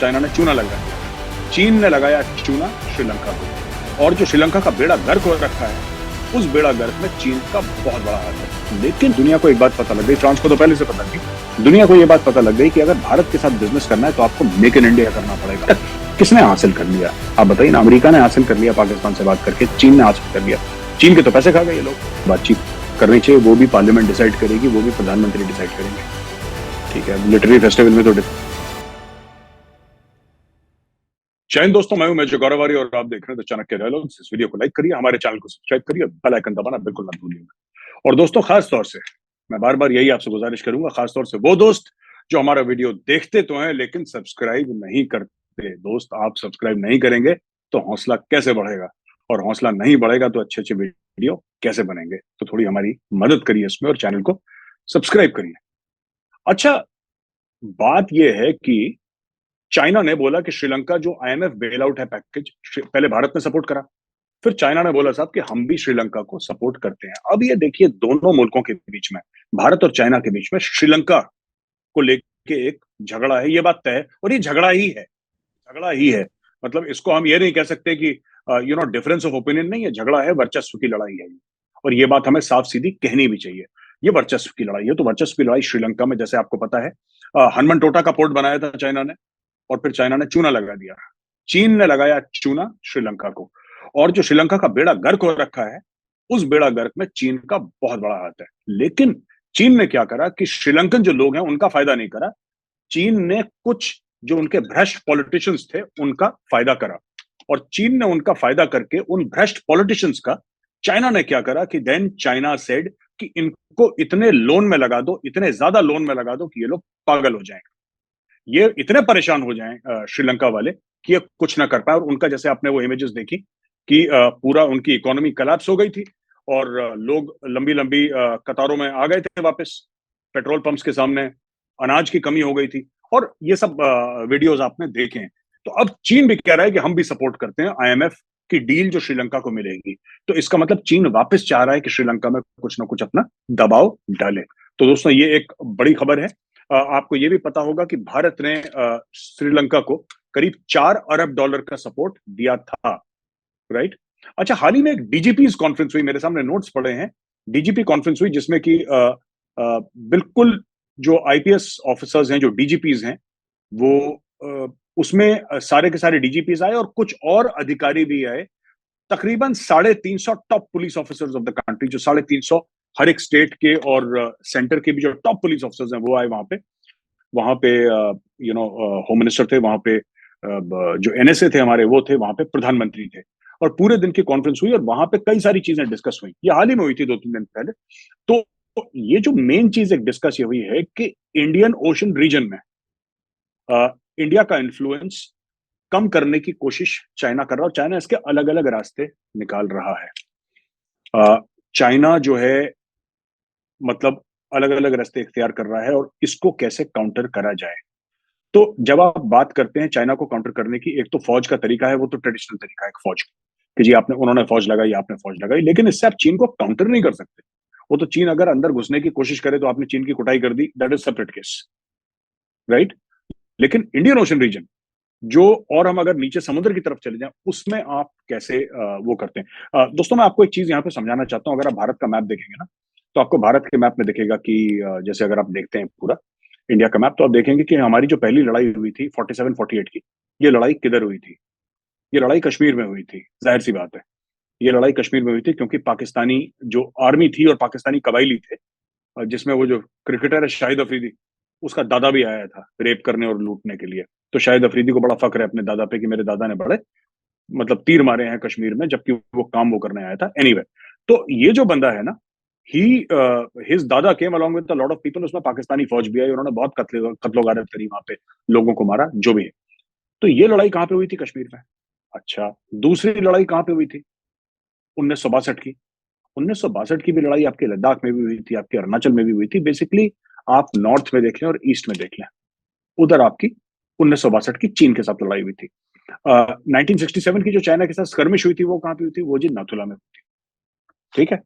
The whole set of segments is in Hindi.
चाइना ने चूना लगाया। चीन ने लगाया चूना श्रीलंका को, और जो श्रीलंका का बेड़ा गर्क हो रखा है, उस बेड़ा गर्क में चीन का बहुत बड़ा हाथ है। लेकिन दुनिया को एक बात पता लग गई, फ्रांस को तो पहले से पता थी, दुनिया को ये बात पता लग गई कि अगर भारत के साथ बिजनेस करना है तो आपको मेक इन इंडिया करना पड़ेगा। किसने हासिल कर लिया आप बताइए ना? अमेरिका ने हासिल कर लिया पाकिस्तान से बात करके, चीन ने हासिल कर लिया। चीन के तो पैसे खा गए ये लोग। बातचीत करनी चाहिए, वो भी पार्लियामेंट डिसाइड करेगी, वो भी प्रधानमंत्री डिसाइड करेंगे। ठीक है, लिटरेरी फेस्टिवल में तो जय हिंद दोस्तों, मैं हूं मेजर गौरवारी और आप देख रहे हैं द चाणक्य डायलॉग्स। इस वीडियो को लाइक करिए, हमारे चैनल को सब्सक्राइब करिए, बेल आइकन दबाना बिल्कुल मत भूलिएगा। और दोस्तों, खास तौर से मैं बार बार यही आपसे गुजारिश करूंगा, खास तौर से वो दोस्त जो हमारा वीडियो देखते तो हैं लेकिन सब्सक्राइब नहीं करते। दोस्त, आप सब्सक्राइब नहीं करेंगे तो हौसला कैसे बढ़ेगा, और हौसला नहीं बढ़ेगा तो अच्छे अच्छे वीडियो कैसे बनेंगे? तो थोड़ी हमारी मदद करिए इसमें और चैनल को सब्सक्राइब करिए। अच्छा, बात यह है कि चाइना ने बोला कि श्रीलंका जो आईएमएफ बेल आउट है पैकेज, पहले भारत ने सपोर्ट करा, फिर चाइना ने बोला साहब कि हम भी श्रीलंका को सपोर्ट करते हैं। अब ये देखिए, दोनों मुल्कों के बीच में, भारत और चाइना के बीच में श्रीलंका को लेके एक झगड़ा है, ये बात तय है। और ये झगड़ा ही है, झगड़ा ही है। मतलब इसको हम ये नहीं कह सकते कि डिफरेंस ऑफ ओपिनियन नहीं है, झगड़ा है, वर्चस्व की लड़ाई है। और ये बात हमें साफ सीधी कहनी भी चाहिए, ये वर्चस्व की लड़ाई है। तो वर्चस्व की लड़ाई श्रीलंका में, जैसे आपको पता है, हनुमान का पोर्ट बनाया था चाइना ने, और फिर चाइना ने चूना लगा दिया। चीन ने लगाया चूना श्रीलंका को, और जो श्रीलंका का बेड़ा गर्क हो रखा है, उस बेड़ा गर्क में चीन का बहुत बड़ा हाथ है। लेकिन चीन ने क्या करा कि श्रीलंकन जो लोग हैं उनका फायदा नहीं करा, चीन ने कुछ जो उनके भ्रष्ट पॉलिटिशियंस थे उनका फायदा करा। और चीन ने उनका फायदा करके उन भ्रष्ट पॉलिटिशियंस का चाइना ने क्या करा कि देन चाइना सेड कि इनको इतने लोन में लगा दो, इतने ज्यादा लोन में लगा दो कि ये लोग पागल हो जाएंगे, ये इतने परेशान हो जाएं श्रीलंका वाले कि ये कुछ ना कर पाए। और उनका, जैसे आपने वो इमेजेस देखी कि पूरा उनकी इकोनॉमी कोलैप्स हो गई थी, और लोग लंबी लंबी कतारों में आ गए थे वापस, पेट्रोल पंप्स के सामने अनाज की कमी हो गई थी, और ये सब वीडियोस आपने देखे हैं। तो अब चीन भी कह रहा है कि हम भी सपोर्ट करते हैं आईएमएफ की डील जो श्रीलंका को मिलेगी। तो इसका मतलब चीन वापस चाह रहा है कि श्रीलंका में कुछ ना कुछ अपना दबाव डाले। तो दोस्तों, ये एक बड़ी खबर है। आपको ये भी पता होगा कि भारत ने श्रीलंका को करीब $4 अरब का सपोर्ट दिया था, राइट? अच्छा, हाल ही में एक डीजीपीज कॉन्फ्रेंस हुई, मेरे सामने नोट्स पड़े हैं, डीजीपी कॉन्फ्रेंस हुई जिसमें कि बिल्कुल जो आईपीएस ऑफिसर्स हैं, जो डीजीपीज हैं, वो उसमें सारे के सारे डीजीपीज आए और कुछ और अधिकारी भी आए। तकरीबन 350 top police officers of the country, जो 350 हर एक स्टेट के और सेंटर के भी जो टॉप पुलिस ऑफिसर्स हैं वो आए वहां पे। वहां पे होम मिनिस्टर थे, वहां पे जो एनएसए थे हमारे वो थे, वहां पे प्रधानमंत्री थे, और पूरे दिन की कॉन्फ्रेंस हुई और वहां पे कई सारी चीजें डिस्कस हुई। ये हाल ही में हुई थी 2-3 दिन पहले। तो ये जो मेन चीज एक डिस्कस ये हुई है कि इंडियन ओशन रीजन में इंडिया का इन्फ्लुएंस कम करने की कोशिश चाइना कर रहा है, और चाइना इसके अलग अलग रास्ते निकाल रहा है। चाइना जो है, मतलब अलग अलग रास्ते इख्तियार कर रहा है, और इसको कैसे काउंटर करा जाए। तो जब आप बात करते हैं चाइना को काउंटर करने की, एक तो फौज का तरीका है, वो तो ट्रेडिशनल तरीका है एक फौज का, कि जी उन्होंने फौज लगाई, आपने फौज लगाई, लेकिन इससे आप चीन को काउंटर नहीं कर सकते। वो तो चीन अगर अंदर घुसने की कोशिश करे तो आपने चीन की कुटाई कर दी, that is separate case, right? लेकिन इंडियन ओशन रीजन जो, और हम अगर नीचे समुद्र की तरफ चले जाएं, उसमें आप कैसे वो करते हैं? दोस्तों, मैं आपको एक चीज यहाँ पे समझाना चाहता हूँ। अगर आप भारत का मैप देखेंगे ना, तो आपको भारत के मैप में दिखेगा कि जैसे अगर आप देखते हैं पूरा इंडिया का मैप, तो आप देखेंगे कि हमारी जो पहली लड़ाई हुई थी 47-48 की, ये लड़ाई किधर हुई थी? ये लड़ाई कश्मीर में हुई थी। जाहिर सी बात है, ये लड़ाई कश्मीर में हुई थी क्योंकि पाकिस्तानी जो आर्मी थी और पाकिस्तानी कबायली थे, जिसमें वो जो क्रिकेटर है शाहिद अफरीदी, उसका दादा भी आया था रेप करने और लूटने के लिए। तो शाहिद अफरीदी को बड़ा फक्र है अपने दादा पे कि मेरे दादा ने बड़े, मतलब तीर मारे हैं कश्मीर में, जबकि वो काम वो करने आया था। एनीवे, तो ये जो बंदा है ना, ही हिज दादा came along with a lot of people, उसमें पाकिस्तानी फौज भी आई, उन्होंने बहुत कत्लो गारत करी वहां पे, लोगों को मारा, जो भी है। तो ये लड़ाई कहां पे हुई थी? कश्मीर में। अच्छा, दूसरी लड़ाई कहां पे हुई थी? 1962 की। 1962 की भी लड़ाई आपके लद्दाख में भी हुई थी, आपके अरुणाचल में भी हुई थी। बेसिकली आप नॉर्थ में देख लें और ईस्ट में देख लें, उधर आपकी 1962 की चीन के साथ लड़ाई हुई थी। 1967 की जो चाइना के साथ स्कर्मिश हुई थी, वो कहां पे हुई थी? वो जी नाथुला में हुई थी। ठीक है,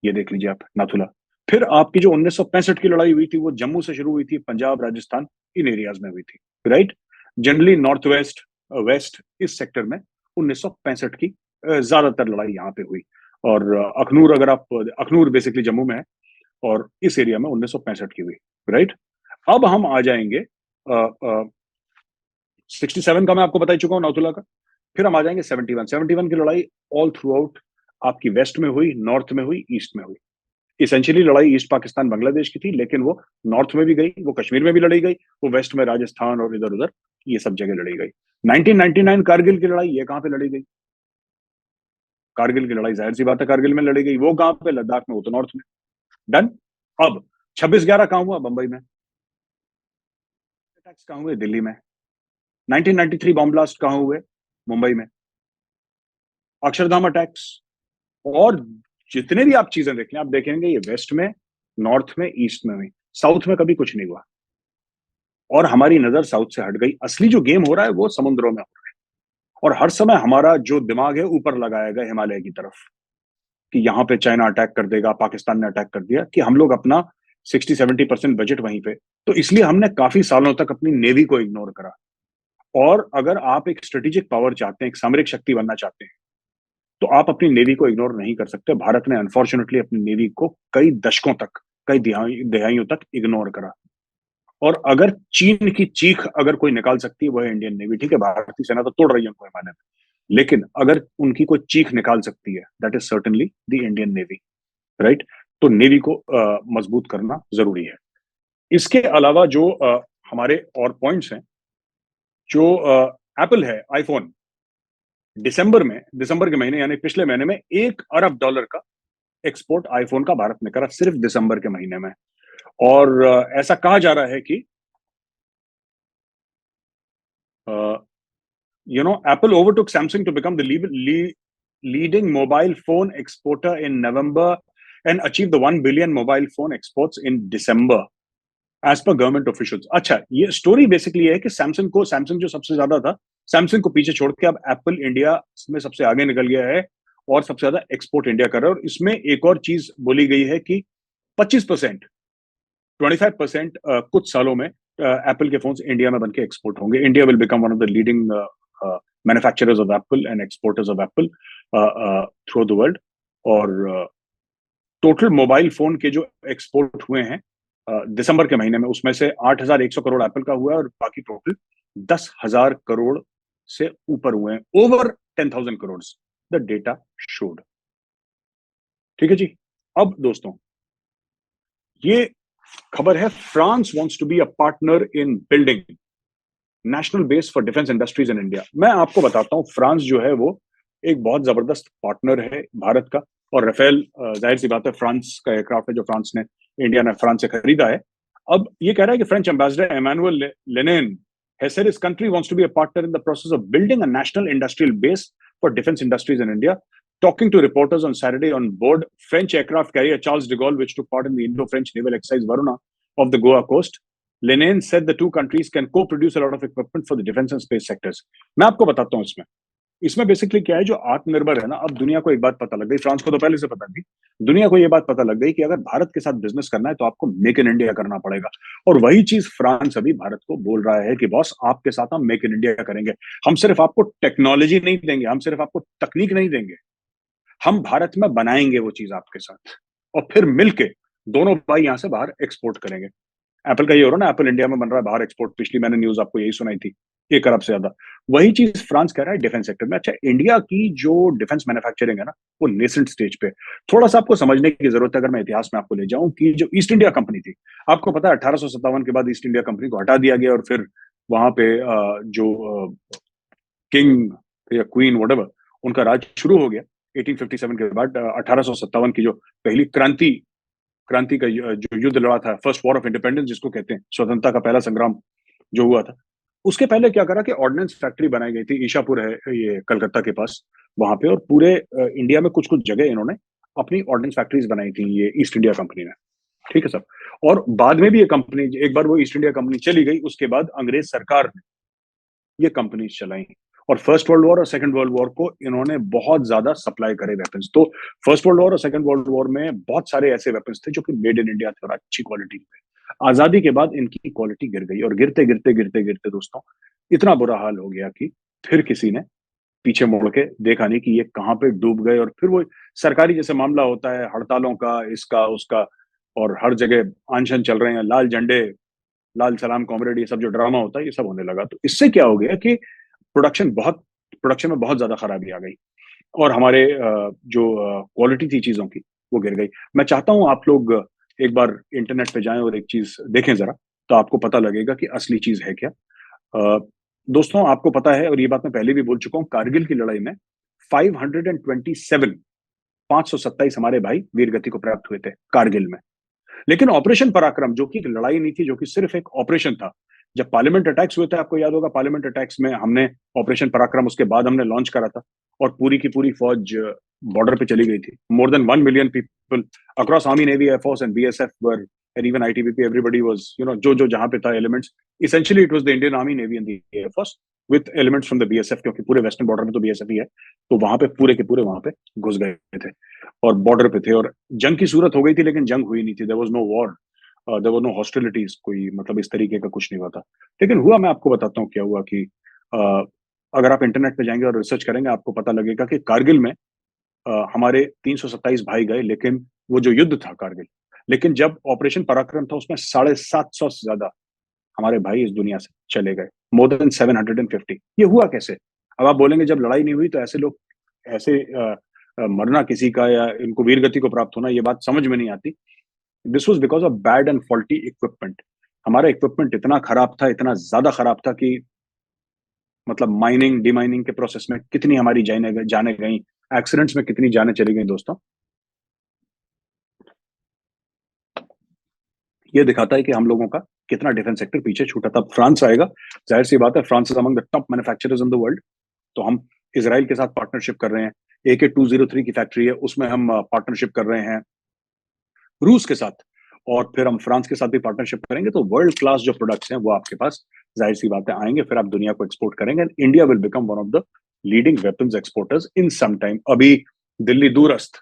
ये देख लीजिए आप, नाथुला। फिर आपकी जो 1965 की लड़ाई हुई थी, वो जम्मू से शुरू हुई थी, पंजाब, राजस्थान, इन एरियाज में हुई थी, right? Generally north west west इस सेक्टर में 1965 की ज्यादातर लड़ाई यहाँ पे हुई। और अखनूर, अगर आप अखनूर बेसिकली जम्मू में है और इस एरिया में 1965 की हुई, राइट। अब हम आ जाएंगे 67 का मैं आपको बता ही चुका हूँ, नौतुला का। फिर हम आ जाएंगे 71 की लड़ाई ऑल थ्रू आउट आपकी वेस्ट में हुई, नॉर्थ में हुई, ईस्ट में हुई। इसेंशियली लड़ाई ईस्ट पाकिस्तान बांग्लादेश की थी, लेकिन वो नॉर्थ में भी गई, वो कश्मीर में भी लड़ी गई, वो वेस्ट में राजस्थान और इधर उधर ये सब जगह लड़ी गई। 1999 कारगिल की लड़ाई, ये कहां पे लड़ी गई? कारगिल की लड़ाई जाहिर सी बात है कारगिल में लड़ी गई। वो कहां पे? लद्दाख में, वो तो नॉर्थ में। डन। अब 26/11 कहां हुआ? बंबई में। अटैक्स कहां हुए? दिल्ली में। 1993 बॉम्ब ब्लास्ट कहां हुए? मुंबई में। अक्षरधाम अटैक्स और जितने भी आप चीजें देख लें, आप देखेंगे ये वेस्ट में, नॉर्थ में, ईस्ट में हुई। साउथ में कभी कुछ नहीं हुआ। और हमारी नजर साउथ से हट गई। असली जो गेम हो रहा है वो समुद्रों में हो रहा है। और हर समय हमारा जो दिमाग है ऊपर लगाया गया हिमालय की तरफ, कि यहाँ पे चाइना अटैक कर देगा, पाकिस्तान ने अटैक कर दिया, कि हम लोग अपना 60-70% बजट वहीं पे। तो इसलिए हमने काफी सालों तक अपनी नेवी को इग्नोर करा। और अगर आप एक स्ट्रेटेजिक पावर चाहते हैं, एक सामरिक शक्ति बनना चाहते हैं, तो आप अपनी नेवी को इग्नोर नहीं कर सकते। भारत ने अनफॉर्चुनेटली अपनी नेवी को कई दशकों तक, कई दहाइयों तक इग्नोर करा। और अगर चीन की चीख अगर कोई निकाल सकती है वो है इंडियन नेवी। ठीक है, भारतीय सेना तो तोड़ रही है उनको हिमालय में, लेकिन अगर उनकी कोई चीख निकाल सकती है, that is certainly the Indian navy, right. तो नेवी को मजबूत करना जरूरी है। इसके अलावा जो हमारे और पॉइंट्स हैं, जो एप्पल है, आईफोन, दिसंबर के महीने यानी पिछले महीने में $1 अरब का एक्सपोर्ट आईफोन का भारत ने करा, सिर्फ दिसंबर के महीने में। और ऐसा कहा जा रहा है कि Apple overtook Samsung to become the leading mobile phone exporter in November and achieved the 1 billion mobile phone exports in December, as per government officials. अच्छा, ये स्टोरी बेसिकली है कि सैमसंग जो सबसे ज्यादा था, सैमसंग को पीछे छोड़ के अब एप्पल इंडिया में सबसे आगे निकल गया है और सबसे ज्यादा एक्सपोर्ट इंडिया कर रहा है। और इसमें एक और चीज बोली गई है कि 25%, 25% कुछ सालों में एप्पल के फोन्स इंडिया में बनके एक्सपोर्ट होंगे। India will become one of the leading manufacturers of Apple and exporters of Apple through the world. और टोटल मोबाइल फोन के जो एक्सपोर्ट हुए हैं दिसंबर के महीने में, उसमें से 8,100 करोड़ एप्पल का हुआ है और बाकी टोटल 10,000 करोड़ से ऊपर हुए हैं। Over 10,000 crore the data showed. ठीक है जी। अब दोस्तों, ये खबर है, France wants to be a partner in building national base for defence industries in India. मैं आपको बताता हूं, फ्रांस जो है वो एक बहुत जबरदस्त पार्टनर है भारत का। और राफेल जाहिर सी बात है फ्रांस का एयरक्राफ्ट है जो इंडिया ने फ्रांस से खरीदा है। अब ये कह रहा है कि French ambassador Emmanuel Lenin has said his country wants to be a partner in the process of building a national industrial base for defense industries in India. Talking to reporters on Saturday on board French aircraft carrier Charles de Gaulle, which took part in the Indo-French naval exercise Varuna of the Goa coast, Lenin said the two countries can co-produce a lot of equipment for the defense and space sectors. मैं आपको बताता हूँ इसमें बेसिकली क्या है, जो आत्मनिर्भर है ना, अब दुनिया को एक बात पता लग गई, फ्रांस को तो पहले से पता थी, दुनिया को ये बात पता लग गई कि अगर भारत के साथ बिजनेस करना है तो आपको मेक इन इंडिया करना पड़ेगा। और वही चीज फ्रांस अभी भारत को बोल रहा है कि बॉस, आपके साथ हम मेक इन इंडिया करेंगे। हम सिर्फ आपको टेक्नोलॉजी नहीं देंगे, हम सिर्फ आपको तकनीक नहीं देंगे, हम भारत में बनाएंगे वो चीज आपके साथ, और फिर मिलके दोनों भाई यहां से बाहर एक्सपोर्ट करेंगे। एप्पल का ये हो रहा ना, एप्पल इंडिया में बन रहा है, बाहर एक्सपोर्ट। पिछली मैंने न्यूज आपको यही सुनाई थी, 1 अरब से ज्यादा। वही चीज फ्रांस कह रहा है डिफेंस सेक्टर में। अच्छा, इंडिया की जो डिफेंस मैन्युफैक्चरिंग है ना, वो नेसेंट स्टेज पे। थोड़ा सा आपको समझने की जरूरत है, अगर मैं इतिहास में आपको ले जाऊं, कि जो ईस्ट इंडिया कंपनी थी, आपको पता है 1857 के बाद ईस्ट इंडिया कंपनी को हटा दिया गया और फिर वहां पे जो किंग या क्वीन वटेवर, उनका राज शुरू हो गया 1857 के बाद। 1857 की जो पहली क्रांति का जो युद्ध लड़ा था, फर्स्ट वॉर ऑफ इंडिपेंडेंस जिसको कहते हैं, स्वतंत्रता का पहला संग्राम जो हुआ था, उसके पहले क्या करा कि ऑर्डिनेंस फैक्ट्री बनाई गई थी। ईशापुर है ये कलकत्ता के पास, वहां पे। और पूरे इंडिया में कुछ कुछ जगह इन्होंने अपनी ऑर्डिनेंस फैक्ट्रीज बनाई थी, ये ईस्ट इंडिया कंपनी ने। ठीक है सर। और बाद में भी ये कंपनी, एक बार वो ईस्ट इंडिया कंपनी चली गई, उसके बाद अंग्रेज सरकार ने ये कंपनी चलाई। और फर्स्ट वर्ल्ड वॉर और सेकंड वर्ल्ड वॉर को इन्होंने बहुत ज्यादा सप्लाई करे वेपन्स। तो फर्स्ट वर्ल्ड वॉर और सेकंड वर्ल्ड वॉर में बहुत सारे ऐसे वेपन्स थे जो कि मेड इन इंडिया थे और अच्छी क्वालिटी थे। आजादी के बाद इनकी क्वालिटी गिर गई, और गिरते गिरते गिरते गिरते दोस्तों इतना बुरा हाल हो गया कि फिर किसी ने पीछे मुड़ के देखा नहीं कि ये कहाँ पे डूब गए। और फिर वो सरकारी जैसे मामला होता है, हड़तालों का, इसका उसका, और हर जगह अनशन चल रहे हैं, लाल झंडे, लाल सलाम कॉमरेड, ये सब जो ड्रामा होता है ये सब होने लगा। तो इससे क्या हो गया कि प्रोडक्शन में बहुत ज्यादा खराबी आ गई, और हमारे जो क्वालिटी थी चीजों की वो गिर गई। मैं चाहता हूं आप लोग एक बार इंटरनेट पे जाएं और एक चीज देखें जरा, तो आपको पता लगेगा कि असली चीज है क्या। अ, दोस्तों आपको पता है, और ये बात मैं पहले भी बोल चुका हूं, कारगिल की लड़ाई में 527 527 हमारे भाई वीर गति को प्राप्त हुए थे कारगिल में। लेकिन ऑपरेशन पराक्रम, जो कि एक लड़ाई नहीं थी, जो कि सिर्फ एक ऑपरेशन था, जब पार्लियामेंट अटैक्स हुए थे, आपको याद होगा, पार्लियामेंट अटैक्स में हमने ऑपरेशन पराक्रम उसके बाद हमने लॉन्च करा था, और पूरी की पूरी फौज बॉर्डर पे चली गई थी। More than 1 million people across army, navy, air force and BSF were, and even ITBP, everybody was, जो जो जहां पे था elements, essentially it was the Indian army, navy and the air force with elements from the BSF, क्योंकि पूरे वेस्टर्न बॉर्डर में तो बीएसएफ ही है। तो वहां पे पूरे के पूरे वहां पे घुस गए थे और बॉर्डर पे थे, और जंग की सूरत हो गई थी, लेकिन जंग हुई नहीं थी। There was no war, there were no hostilities, कोई मतलब इस तरीके का कुछ नहीं हुआ था। लेकिन हुआ, मैं आपको बताता हूँ क्या हुआ कि अगर आप इंटरनेट पे जाएंगे और रिसर्च करेंगे, आपको पता लगेगा कि कारगिल में हमारे 327 भाई गए, लेकिन वो जो युद्ध था कारगिल, लेकिन जब ऑपरेशन पराक्रम था उसमें 750 से ज्यादा हमारे भाई इस दुनिया से चले गए, मोर देन 750। ये हुआ कैसे? अब आप बोलेंगे जब लड़ाई नहीं हुई तो ऐसे लोग, ऐसे मरना किसी का या इनको वीरगति को प्राप्त होना, ये बात समझ में नहीं आती। This was because of bad and faulty equipment. हमारा इक्विपमेंट इतना खराब था, इतना ज्यादा खराब था कि मतलब माइनिंग डिमाइनिंग के प्रोसेस में कितनी हमारी जाने गई, एक्सीडेंट्स में कितनी जाने चली गई दोस्तों। ये दिखाता है कि हम लोगों का कितना डिफेंस सेक्टर पीछे छूटा था। फ्रांस आएगा, जाहिर सी बात है, France is among the top manufacturers in the world. तो हम इसराइल के साथ पार्टनरशिप कर रहे हैं, AK-203 की फैक्ट्री है, उसमें हम पार्टनरशिप कर रहे हैं रूस के साथ, और फिर हम फ्रांस के साथ भी पार्टनरशिप करेंगे। तो वर्ल्ड क्लास जो प्रोडक्ट्स हैं वो आपके पास जाहिर सी बातें आएंगे, फिर आप दुनिया को एक्सपोर्ट करेंगे। India will become one of the leading weapons exporters in some time. अभी दिल्ली दूरस्थ,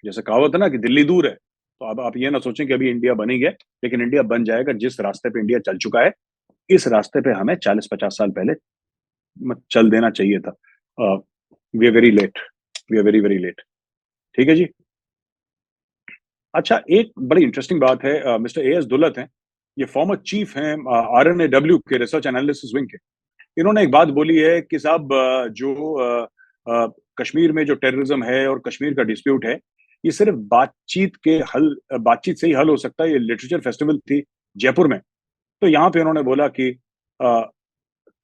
जैसे कहावत है ना कि दिल्ली दूर है, तो अब आप ये ना सोचें कि अभी इंडिया बन ही गया, लेकिन इंडिया बन जाएगा। जिस रास्ते पे इंडिया चल चुका है, इस रास्ते पे हमें 40-50 साल पहले चल देना चाहिए था। We are very late, we are very very late. ठीक है जी। अच्छा, एक बड़ी इंटरेस्टिंग बात है, मिस्टर AS दुल्लत हैं, ये फॉर्मर चीफ हैं RNAW के, रिसर्च एनालिसिस विंग के। इन्होंने एक बात बोली है कि साहब कश्मीर में जो टेररिज्म है और कश्मीर का डिस्प्यूट है, ये सिर्फ बातचीत से ही हल हो सकता है। ये लिटरेचर फेस्टिवल थी जयपुर में, तो यहाँ पे उन्होंने बोला कि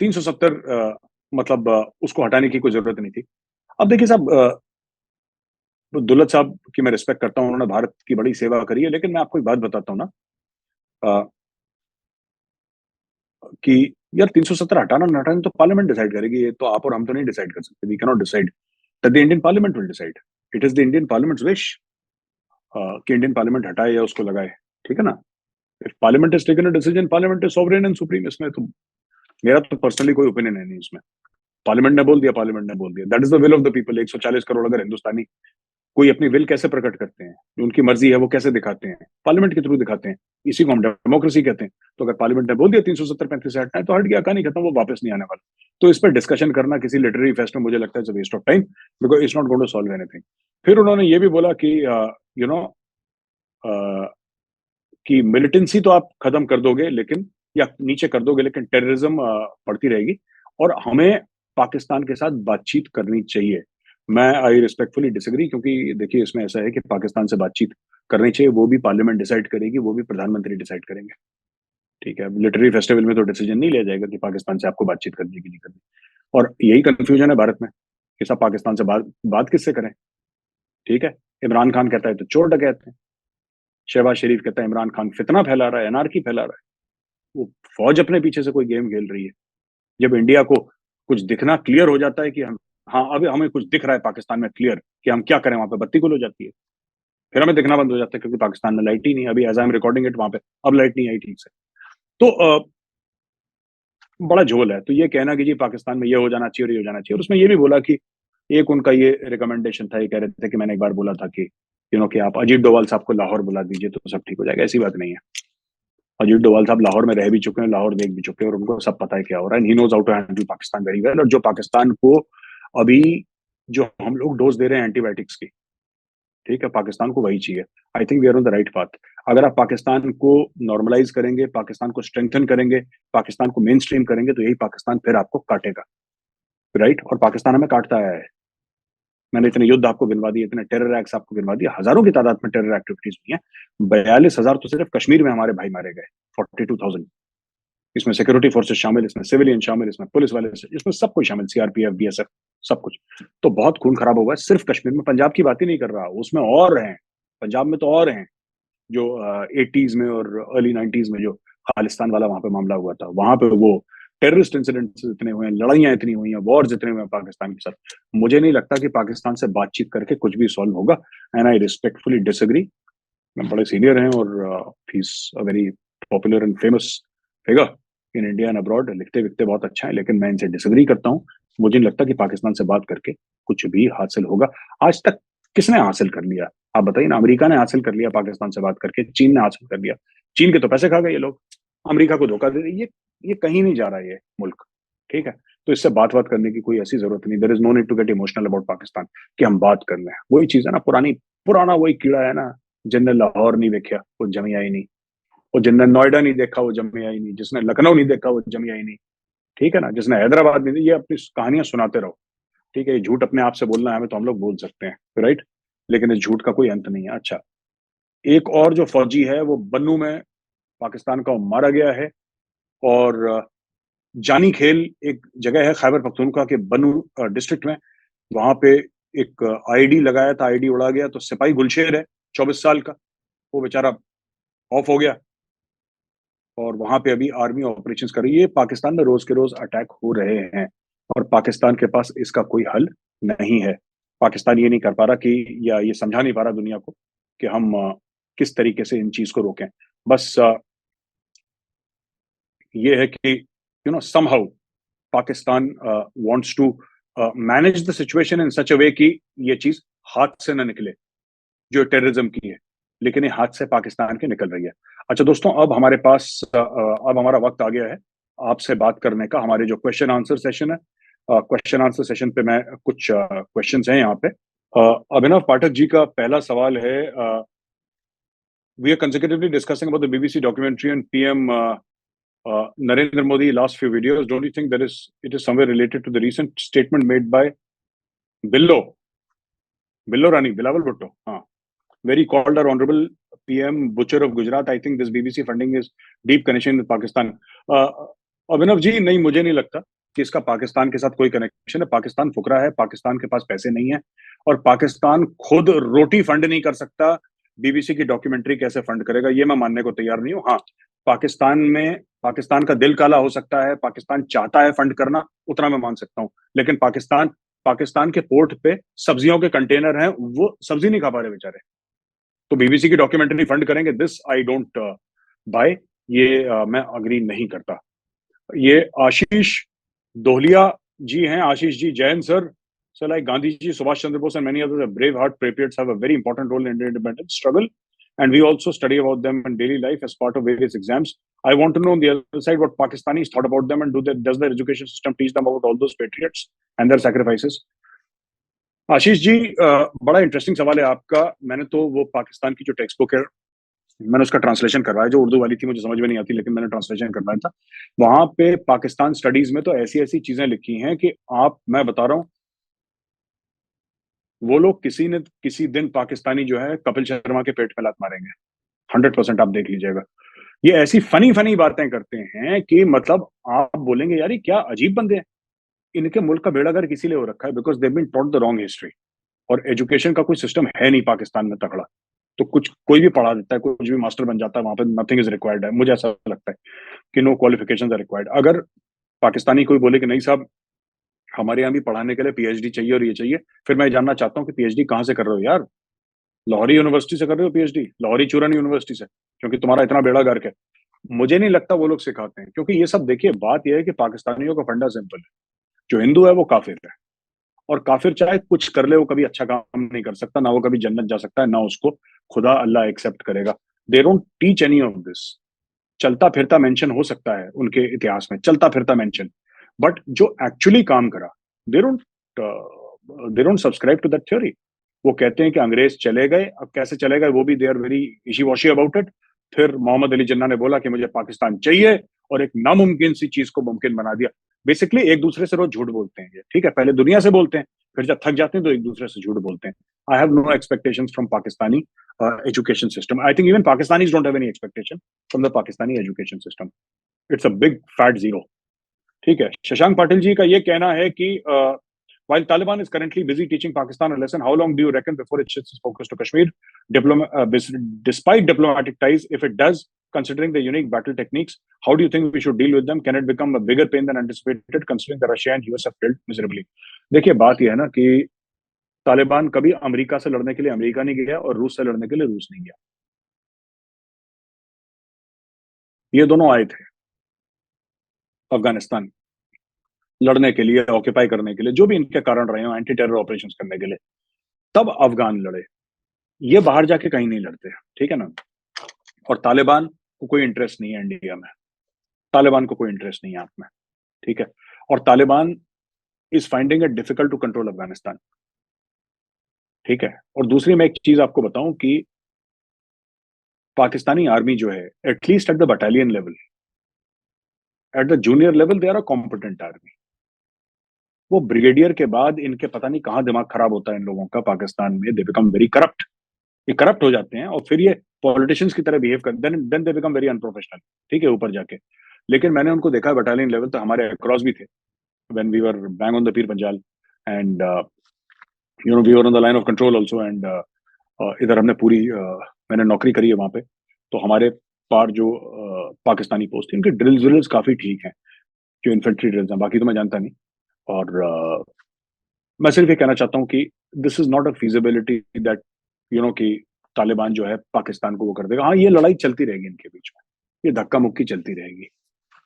370 मतलब उसको हटाने की कोई जरूरत नहीं थी। अब देखिए साहब, दुल्लत साहब की मैं रिस्पेक्ट करता हूँ, उन्होंने भारत की बड़ी सेवा करी है, लेकिन मैं आपको एक बात बताता हूँ ना, अ, कि यार 370 हटाना ना हटाना तो पार्लियामेंट डिसाइड करेगी, ये तो आप और हम तो नहीं डिसाइड कर सकते। We can not decide, that the Indian parliament will decide. It is the Indian parliament's wish कि इंडियन पार्लियामेंट हटाए या उसको लगाए। ठीक है ना? If parliament is taken a decision, parliament is sovereign and supreme. इसमें तो मेरा तो पर्सनली कोई ओपिनियन है नहीं इसमें। पार्लियामेंट ने बोल दिया, पार्लियामेंट ने बोल दिया, that is the will of the people. 140 crore अगर हिंदुस्तानी कोई अपनी विल कैसे प्रकट करते हैं, जो उनकी मर्जी है वो कैसे दिखाते हैं? पार्लियामेंट के थ्रू दिखाते हैं। इसी को हम डेमोक्रेसी कहते हैं। तो अगर पार्लियामेंट ने बोल दिया 370-35 से हटना है, तो हट गया, कहानी खत्म, वो वापस नहीं आने वाला। तो इस पर डिस्कशन करना किसी लिटरेरी फेस्ट में, मुझे लगता है waste of time, because it's not going to solve anything. फिर उन्होंने ये भी बोला कि यू नो कि मिलिटेंसी तो आप खत्म कर दोगे, लेकिन या नीचे कर दोगे, लेकिन टेररिज्म बढ़ती रहेगी, और हमें पाकिस्तान के साथ बातचीत करनी चाहिए। मैं आई रिस्पेक्टफुली डिसएग्री, क्योंकि देखिए इसमें ऐसा है कि पाकिस्तान से बातचीत करनी चाहिए, वो भी पार्लियामेंट डिसाइड करेगी, वो भी प्रधानमंत्री डिसाइड करेंगे। ठीक है, लिटरेरी फेस्टिवल में तो डिसीजन नहीं लिया जाएगा कि पाकिस्तान से आपको बातचीत करनी है कि नहीं करनी। और यही कंफ्यूजन है भारत में कि सब पाकिस्तान से बात किससे करें। ठीक है, इमरान खान कहता है तो चोर डकैत है, शहबाज शरीफ कहता है इमरान खान फितना फैला रहा है, एनार्की फैला रहा है। वो फौज अपने पीछे से कोई गेम खेल रही है। जब इंडिया को कुछ दिखना क्लियर हो जाता है कि हम, हाँ अभी हमें कुछ दिख रहा है पाकिस्तान में क्लियर, कि हम क्या करें, वहां पे बत्ती गुल हो जाती है, फिर हमें दिखना बंद हो जाता है, क्योंकि पाकिस्तान में लाइट ही नहीं। अभी as I am recording it, वहां पे अब लाइट नहीं आई ठीक से। तो बड़ा झोल है। तो ये कहना कि जी पाकिस्तान में ये हो जाना चाहिए और ये हो जाना चाहिए, और उसमें ये भी बोला कि एक उनका ये रिकमेंडेशन था, ये कह रहे थे कि मैंने एक बार बोला था कि कि आप अजीत डोवाल साहब को लाहौर बुला दीजिए तो सब ठीक हो जाएगा। ऐसी बात नहीं है। अजीत डोभाल साहब लाहौर में रह भी चुके हैं, लाहौर देख भी चुके हैं, और उनको सब पता है क्या हो रहा है। He knows how to handle Pakistan very well. और जो पाकिस्तान को अभी जो हम लोग डोज दे रहे हैं एंटीबायोटिक्स की, ठीक है, पाकिस्तान को वही चाहिए। I think we are on the right path. अगर आप पाकिस्तान को नॉर्मलाइज करेंगे, पाकिस्तान को स्ट्रेंथन करेंगे, पाकिस्तान को मेन स्ट्रीम करेंगे, तो यही पाकिस्तान फिर आपको काटेगा, राइट? और पाकिस्तान हमें काटता आया है। मैंने इतने युद्ध आपको गिनवा दिए, इतने टेरर एक्ट्स आपको गिनवा दिए, हजारों की तादाद में टेरर एक्टिविटीज हुई हैं। 42,000 तो सिर्फ कश्मीर में हमारे भाई मारे गए, 42,000। इसमें सिक्योरिटी फोर्सेस शामिल, इसमें सिविलियन शामिल, इसमें पुलिस वाले, इसमें सब कुछ शामिल, सीआरपीएफ, बीएसएफ, सब कुछ। तो बहुत खून खराब हुआ है सिर्फ कश्मीर में। पंजाब की बात ही नहीं कर रहा, उसमें और हैं, पंजाब में तो और हैं, जो 80s में और अर्ली 90s में जो खालिस्तान वाला वहां पे मामला हुआ था, वहां पे वो टेररिस्ट इंसिडेंट्स इतने हुए हैं, लड़ाइयां इतनी हुई हैं, वॉर्स इतने हुए हैं पाकिस्तान के साथ। मुझे नहीं लगता कि पाकिस्तान से बातचीत करके कुछ भी सॉल्व होगा, एंड आई रिस्पेक्टफुली डिसएग्री। बड़े सीनियर हैं और he is a very popular and famous figure in India and abroad, लिखते विखते बहुत अच्छा है, लेकिन मैं इनसे डिसएग्री करता हूँ। मुझे नहीं लगता कि पाकिस्तान से बात करके कुछ भी हासिल होगा। आज तक किसने हासिल कर लिया? आप बताइए ना। अमेरिका ने हासिल कर लिया पाकिस्तान से बात करके, चीन ने हासिल कर लिया। चीन के तो पैसे खा गए ये लोग, अमेरिका को धोखा दे रहे। ये कहीं नहीं जा रहा है ये मुल्क, ठीक है? तो इससे बात करने की कोई ऐसी जरूरत नहीं। There is no need to get emotional about Pakistan कि हम बात कर लें। वही चीज है ना, पुराना वही कीड़ा है ना, जिनने लाहौर नहीं देखा वो जमिया ही नहीं, वो जिनने नोएडा नहीं देखा वो जमिया ही नहीं, जिसने लखनऊ नहीं देखा वो जमिया ही नहीं, ठीक है ना? जिसने हैदराबाद नहीं, ये अपनी कहानियां सुनाते रहो, ठीक है? ये झूठ अपने आप से बोलना है हमें तो हम लोग बोल सकते हैं, राइट? लेकिन इस झूठ का कोई अंत नहीं है। अच्छा, एक और जो फौजी है वो बन्नू में पाकिस्तान का मारा गया है। और जानी खेल एक जगह है खैबर पख्तूनख्वा के बन्नू डिस्ट्रिक्ट में, वहां पे एक आईडी लगाया था, आईडी उड़ा गया। तो सिपाही गुलशेर है 24 साल का, वो बेचारा ऑफ हो गया, और वहां पे अभी आर्मी ऑपरेशंस कर रही है। पाकिस्तान में रोज के रोज अटैक हो रहे हैं, और पाकिस्तान के पास इसका कोई हल नहीं है। पाकिस्तान ये नहीं कर पा रहा कि, या ये समझा नहीं पा रहा दुनिया को कि हम किस तरीके से इन चीज को रोकें। बस ये है कि somehow Pakistan wants to manage the situation in such a way कि ये चीज हाथ से ना निकले, जो टेररिज्म की है, लेकिन ये हाथ से पाकिस्तान की निकल रही है। अच्छा दोस्तों, अब हमारे पास अब हमारा वक्त आ गया है आपसे बात करने का। हमारे जो क्वेश्चन आंसर सेशन है, क्वेश्चन आंसर सेशन पे मैं कुछ क्वेश्चंस हैं यहाँ पे। अभिनव पाठक जी का पहला सवाल है, we are consecutively discussing about the BBC documentary and PM Narendra Modi last few videos. Don't you think it is somewhere related to the recent statement made by Billo Rani, Bilawal Bhutto, where he called our honorable PM butcher of Gujarat? I think this BBC funding is deep connection with Pakistan. Abhinav ji, नहीं, मुझे नहीं लगता कि इसका पाकिस्तान के साथ कोई कनेक्शन है। पाकिस्तान फुकरा है, पाकिस्तान के पास पैसे नहीं है, और पाकिस्तान खुद रोटी फंड नहीं कर सकता। बीबीसी की डॉक्यूमेंट्री कैसे फंड करेगा, ये मैं मानने को तैयार नहीं हूँ। हाँ, पाकिस्तान का दिल काला हो सकता है, पाकिस्तान चाहता है फंड करना, उतना मैं मान सकता हूँ। लेकिन पाकिस्तान के पोर्ट पे सब्जियों के कंटेनर हैं, वो सब्जी नहीं खा पा रहे बेचारे, तो बीबीसी की डॉक्यूमेंट्री फंड करेंगे? This I don't buy. ये मैं अग्री नहीं करता। ये आशीष दोहलिया जी हैं। Ashish ji, Jain sir. So like Gandhi ji, Subhash Chandra Bose and many others, brave heart patriots have a very important role in Indian independence struggle, and we also study about them in daily life as part of various exams. I want to know on the other side what Pakistanis thought about them, and does their education system teach them about all those patriots and their sacrifices? Ashish ji, बड़ा इंटरेस्टिंग सवाल है आपका। मैंने तो वो पाकिस्तान की जो टेक्स्ट बुक है, मैंने उसका ट्रांसलेशन करवाया, जो उर्दू वाली थी मुझे समझ में नहीं आती, लेकिन मैंने ट्रांसलेशन करवाया था। वहां पे पाकिस्तान स्टडीज में तो ऐसी ऐसी चीजें लिखी हैं कि मैं बता रहा हूँ, वो लोग किसी दिन पाकिस्तानी जो है कपिल शर्मा के पेट में लात मारेंगे, 100%। आप देख लीजिएगा, ये ऐसी फनी फनी बातें करते हैं कि मतलब आप बोलेंगे यार ये क्या अजीब बंदे हैं। इनके मुल्क का बेड़ा गर्क इसीलिए हो रखा है because they been taught the wrong history, और एजुकेशन का कोई सिस्टम है नहीं पाकिस्तान में तगड़ा। तो कोई भी पढ़ा देता है, कुछ भी मास्टर बन जाता है, वहां पे नथिंग इज रिक्वायर्ड है। मुझे ऐसा लगता है कि नो क्वालिफिकेशन आर रिक्वायर्ड। अगर पाकिस्तानी कोई बोले कि नहीं साहब, हमारे यहाँ भी पढ़ाने के लिए पीएचडी चाहिए और ये चाहिए, फिर मैं जानना चाहता हूँ कि पीएचडी कहाँ से कर रहे हो यार? लाहौरी यूनिवर्सिटी से कर रहे हो पीएचडी? लाहौरी चूरन यूनिवर्सिटी से? क्योंकि तुम्हारा इतना बेड़ा गर्क है। मुझे नहीं लगता वो लोग सिखाते हैं, क्योंकि ये सब देखिए, बात यह है कि पाकिस्तानियों का फंडा सिंपल है, जो हिंदू है वो काफिर है, और काफिर चाहे कुछ कर ले, वो कभी अच्छा काम नहीं कर सकता, ना वो कभी जन्नत जा सकता है, ना उसको खुदा अल्लाह एक्सेप्ट करेगा। They don't teach any of this. चलता फिरता मेंशन हो सकता है उनके इतिहास में, चलता फिरता मेंशन, बट जो एक्चुअली काम करा, they don't they don't subscribe to that theory. वो कहते हैं कि अंग्रेज चले गए, अब कैसे चले गए वो भी they are very wishy washy about it. फिर मोहम्मद अली जिन्ना ने बोला कि मुझे पाकिस्तान चाहिए, और एक नामुमकिन सी चीज को मुमकिन बना दिया। बेसिकली एक दूसरे से रोज झूठ बोलते हैं ये, ठीक है, पहले दुनिया से बोलते हैं, फिर जब थक जाते हैं तो एक दूसरे से झूठ बोलते हैं। I have no expectations from Pakistani education system. I think even Pakistanis don't have any expectation from the Pakistani education system. It's a big fat zero. ठीक है, शशांक पाटिल जी का ये कहना है कि while Taliban is currently busy teaching Pakistan a lesson, how long do you reckon before it shifts its focus to Kashmir? Despite diplomatic ties, if it does, considering the unique battle techniques, how do you think we should deal with them? Can it become a bigger pain than anticipated, considering the Russia and US have failed miserably? देखिए, बात यह है ना कि तालिबान कभी अमेरिका से लड़ने के लिए अमेरिका नहीं गया और रूस से लड़ने के लिए रूस नहीं गया। ये दोनों आए थे अफगानिस्तान लड़ने के लिए, ऑक्यूपाई करने के लिए, जो भी इनके कारण रहे हो, एंटी टेरर ऑपरेशन करने के लिए, तब अफगान लड़े। ये बाहर जाके कहीं नहीं लड़ते, ठीक है ना। और तालिबान को कोई इंटरेस्ट नहीं है इंडिया में, तालिबान को कोई इंटरेस्ट नहीं है आप में, ठीक है। और Taliban is finding it difficult to control Afghanistan, ठीक है। और दूसरी मैं एक चीज आपको बताऊं कि पाकिस्तानी आर्मी जो है, at least at the battalion level, at the junior level, they are a competent army. वो ब्रिगेडियर के बाद इनके पता नहीं कहाँ दिमाग खराब होता है इन लोगों का पाकिस्तान में, दे बिकम वेरी करप्ट। ये करप्ट हो जाते हैं और फिर ये पॉलिटिशियंस की तरह बिहेव कर, then they become very unprofessional, ठीक है, ऊपर जाके। लेकिन मैंने उनको देखा बटालियन लेवल, तो हमारे अक्रॉस भी थे when we were bang on the Pir Panjal, and you know we were on the Line of Control also, and इधर हमने पूरी मैंने नौकरी करी है वहां पे, तो हमारे पार जो पाकिस्तानी पोस्ट थी, उनके ड्रिल्स काफी ठीक हैं, जो इन्फेंट्री ड्रिल्स हैं, बाकी तो मैं जानता नहीं। और मैं सिर्फ ये कहना चाहता हूँ कि this is not a feasibility that you know कि तालिबान जो है पाकिस्तान को वो कर देगा। हाँ, ये लड़ाई चलती रहेगी इनके बीच में, ये धक्का मुक्की चलती रहेगी,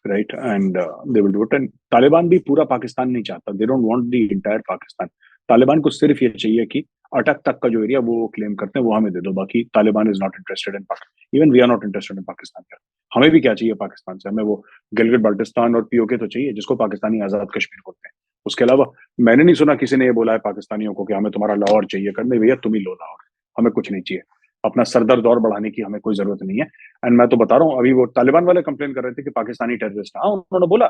right, and they will do it. And Taliban भी पूरा पाकिस्तान नहीं चाहता, they don't want the entire Pakistan. Taliban को सिर्फ ये चाहिए कि अटक तक का जो एरिया वो क्लेम करते हैं वो हमें दे दो, बाकी Taliban is not interested in Pakistan, even we are not interested in Pakistan. हमें भी क्या चाहिए पाकिस्तान से, हमें वो गिलगित बाल्टिस्तान और पीओके तो चाहिए, जिसको पाकिस्तानी आजाद कश्मीर बोलते हैं। उसके अलावा मैंने नहीं सुना किसी ने ये बोला है पाकिस्तानियों को कि हमें तुम्हारा लाहौर चाहिए, करने भैया तुम ही लो लाहौर, हमें कुछ नहीं चाहिए, अपना सरदर्द और बढ़ाने की हमें कोई जरूरत नहीं है। एंड मैं तो बता रहा हूँ, अभी वो तालिबान वाले कंप्लेन कर रहे थे कि पाकिस्तानी टेररिस्ट, हाँ उन्होंने बोला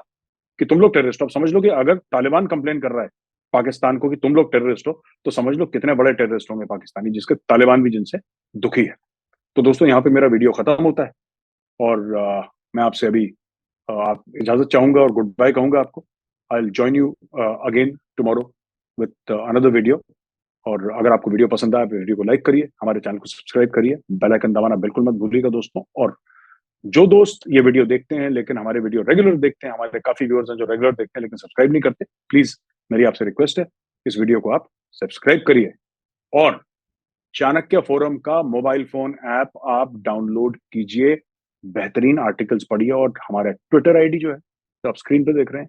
कि तुम लोग टेररिस्ट हो। अब समझ लो कि अगर तालिबान कंप्लेन कर रहा है पाकिस्तान को कि तुम लोग टेररिस्ट हो, तो समझ लो कितने बड़े टेररिस्ट होंगे पाकिस्तानी, जिसके तालिबान भी जिनसे दुखी है। तो दोस्तों, यहाँ पे मेरा वीडियो खत्म होता है, और मैं आपसे अभी आप इजाजत चाहूंगा और गुड बाय कहूंगा आपको। I will join you again tomorrow with another video. और अगर आपको वीडियो पसंद आए, वीडियो को लाइक करिए, हमारे चैनल को सब्सक्राइब करिए, बेल आइकन दबाना बिल्कुल मत भूलिएगा दोस्तों। और जो दोस्त ये वीडियो देखते हैं लेकिन हमारे वीडियो रेगुलर देखते हैं, हमारे काफी व्यूअर्स हैं जो रेगुलर देखते हैं लेकिन सब्सक्राइब नहीं करते, प्लीज मेरी आपसे रिक्वेस्ट है, इस वीडियो को आप सब्सक्राइब करिए। और चाणक्य फोरम का मोबाइल फोन ऐप आप डाउनलोड कीजिए, बेहतरीन आर्टिकल्स पढ़िए। और हमारा ट्विटर आईडी जो है, तो आप स्क्रीन पे देख रहे हैं,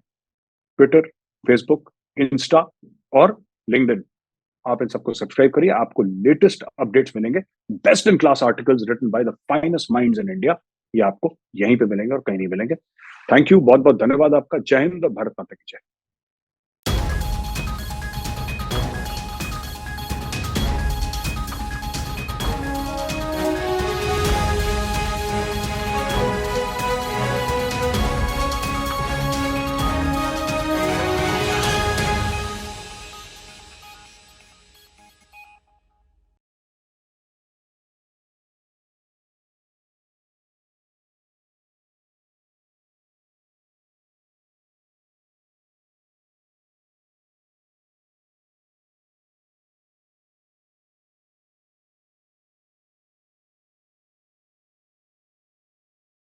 ट्विटर, फेसबुक, इंस्टा और लिंक्डइन, आप इन सबको सब्सक्राइब करिए, आपको लेटेस्ट अपडेट्स मिलेंगे। Best in class articles written by the finest minds in India, ये आपको यहीं पे मिलेंगे और कहीं नहीं मिलेंगे। थैंक यू, बहुत बहुत धन्यवाद आपका। जय हिंद, भारत माता की जय।